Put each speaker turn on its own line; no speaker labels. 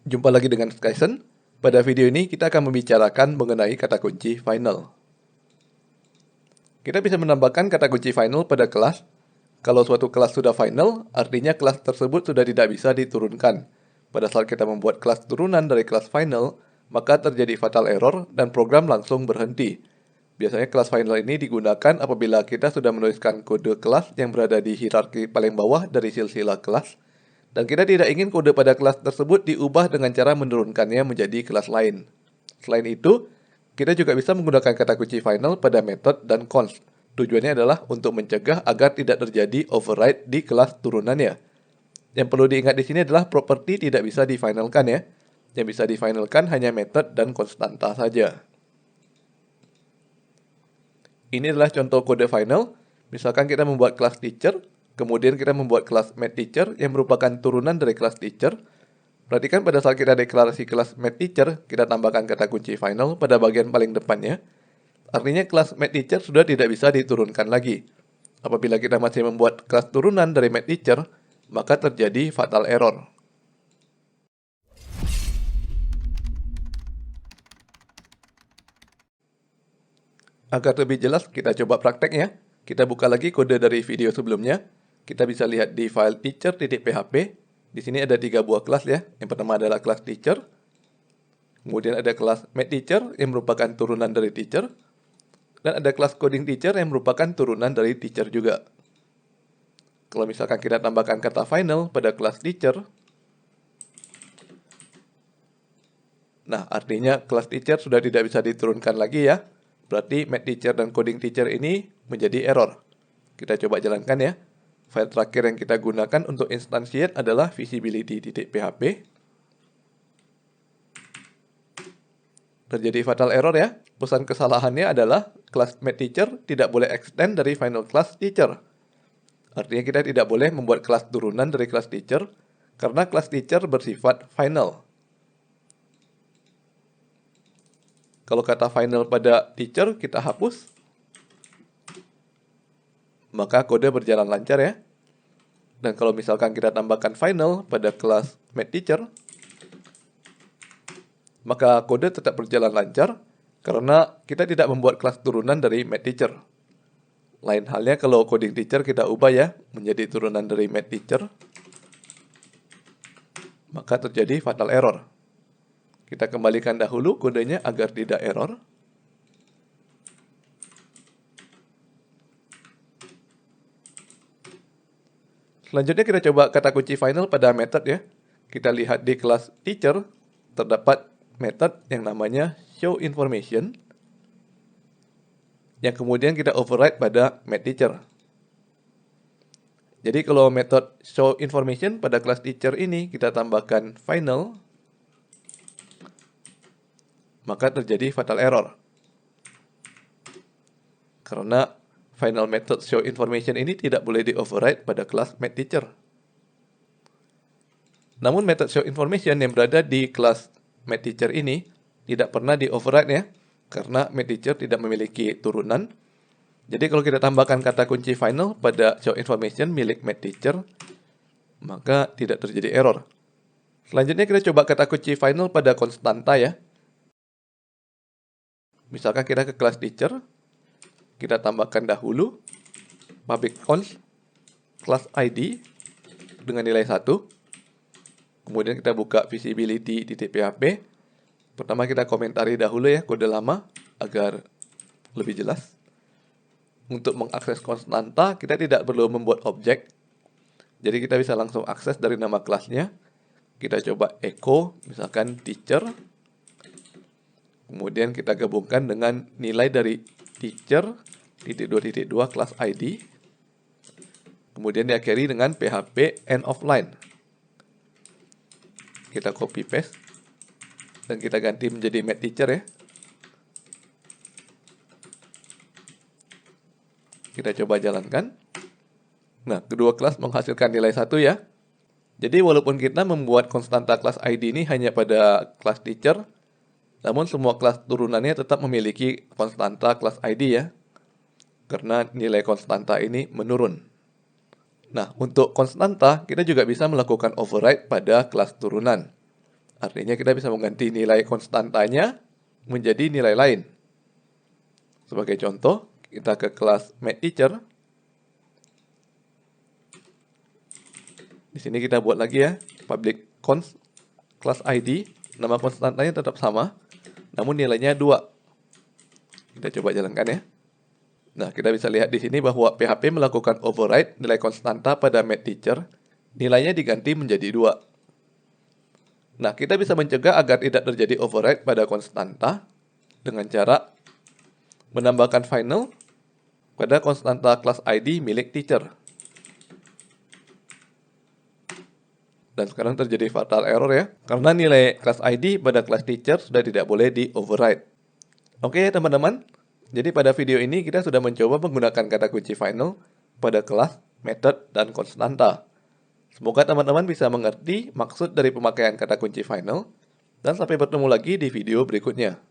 Jumpa lagi dengan Skyson. Pada video ini kita akan membicarakan mengenai kata kunci final. Kita bisa menambahkan kata kunci final pada kelas. Kalau suatu kelas sudah final, artinya kelas tersebut sudah tidak bisa diturunkan. Pada saat kita membuat kelas turunan dari kelas final, maka terjadi fatal error dan program langsung berhenti. Biasanya kelas final ini digunakan apabila kita sudah menuliskan kode kelas yang berada di hierarki paling bawah dari silsilah kelas, dan kita tidak ingin kode pada kelas tersebut diubah dengan cara menurunkannya menjadi kelas lain. Selain itu, kita juga bisa menggunakan kata kunci final pada method dan const. Tujuannya adalah untuk mencegah agar tidak terjadi override di kelas turunannya. Yang perlu diingat di sini adalah properti tidak bisa difinalkan ya. Yang bisa difinalkan hanya method dan konstanta saja. Ini adalah contoh kode final. Misalkan kita membuat kelas teacher, kemudian kita membuat kelas mathTeacher yang merupakan turunan dari kelas teacher. Perhatikan pada saat kita deklarasi kelas mathTeacher, kita tambahkan kata kunci final pada bagian paling depannya. Artinya kelas mathTeacher sudah tidak bisa diturunkan lagi. Apabila kita masih membuat kelas turunan dari mathTeacher, maka terjadi fatal error. Agar lebih jelas, kita coba prakteknya. Kita buka lagi kode dari video sebelumnya. Kita bisa lihat di file teacher.php. Di sini ada 3 buah kelas ya. Yang pertama adalah kelas teacher. Kemudian ada kelas mathTeacher yang merupakan turunan dari teacher. Dan ada kelas coding teacher yang merupakan turunan dari teacher juga. Kalau misalkan kita tambahkan kata final pada kelas teacher, nah artinya kelas teacher sudah tidak bisa diturunkan lagi ya. Berarti mathTeacher dan coding teacher ini menjadi error. Kita coba jalankan ya. File terakhir yang kita gunakan untuk instantiate adalah visibility.php. Terjadi fatal error ya. Pesan kesalahannya adalah kelas mathTeacher tidak boleh extend dari final class teacher. Artinya kita tidak boleh membuat kelas turunan dari kelas teacher karena kelas teacher bersifat final. Kalau kata final pada teacher kita hapus, maka kode berjalan lancar ya. Dan kalau misalkan kita tambahkan final pada kelas mathTeacher, maka kode tetap berjalan lancar karena kita tidak membuat kelas turunan dari mathTeacher. Lain halnya kalau coding teacher kita ubah ya menjadi turunan dari mathTeacher, maka terjadi fatal error. Kita kembalikan dahulu kodenya agar tidak error. Selanjutnya kita coba kata kunci final pada method ya. Kita lihat di kelas teacher terdapat method yang namanya showInformation yang kemudian kita override pada mathTeacher. Jadi kalau method showInformation pada kelas teacher ini kita tambahkan final, maka terjadi fatal error. Karena final method showInformation ini tidak boleh di-override pada kelas mathTeacher. Namun method showInformation yang berada di kelas mathTeacher ini tidak pernah di-override ya, karena mathTeacher tidak memiliki turunan. Jadi kalau kita tambahkan kata kunci final pada showInformation milik mathTeacher, maka tidak terjadi error. Selanjutnya kita coba kata kunci final pada konstanta ya. Misalkan kita ke kelas teacher, kita tambahkan dahulu public const class ID dengan nilai 1. Kemudian kita buka visibility.php. Pertama kita komentari dahulu ya kode lama agar lebih jelas. Untuk mengakses konstanta kita tidak perlu membuat objek. Jadi kita bisa langsung akses dari nama kelasnya. Kita coba echo misalkan teacher. Kemudian kita gabungkan dengan nilai dari teacher.2.2 kelas ID. Kemudian diakhiri dengan php end of line. Kita copy paste dan kita ganti menjadi mathTeacher ya. Kita coba jalankan. Nah, kedua kelas menghasilkan nilai 1 ya. Jadi walaupun kita membuat konstanta kelas ID ini hanya pada kelas teacher, namun semua kelas turunannya tetap memiliki konstanta kelas ID ya. Karena nilai konstanta ini menurun. Nah, untuk konstanta kita juga bisa melakukan override pada kelas turunan. Artinya kita bisa mengganti nilai konstantanya menjadi nilai lain. Sebagai contoh, kita ke kelas MathTeacher. Di sini kita buat lagi ya, public const class ID, nama konstantanya tetap sama, namun nilainya 2. Kita coba jalankan ya. Nah, kita bisa lihat di sini bahwa PHP melakukan override nilai konstanta pada MathTeacher, nilainya diganti menjadi 2. Nah, kita bisa mencegah agar tidak terjadi override pada konstanta dengan cara menambahkan final pada konstanta kelas ID milik teacher. Dan sekarang terjadi fatal error ya, karena nilai kelas ID pada kelas teacher sudah tidak boleh di override. Oke teman-teman, jadi pada video ini kita sudah mencoba menggunakan kata kunci final pada kelas, method, dan konstanta. Semoga teman-teman bisa mengerti maksud dari pemakaian kata kunci final, dan sampai bertemu lagi di video berikutnya.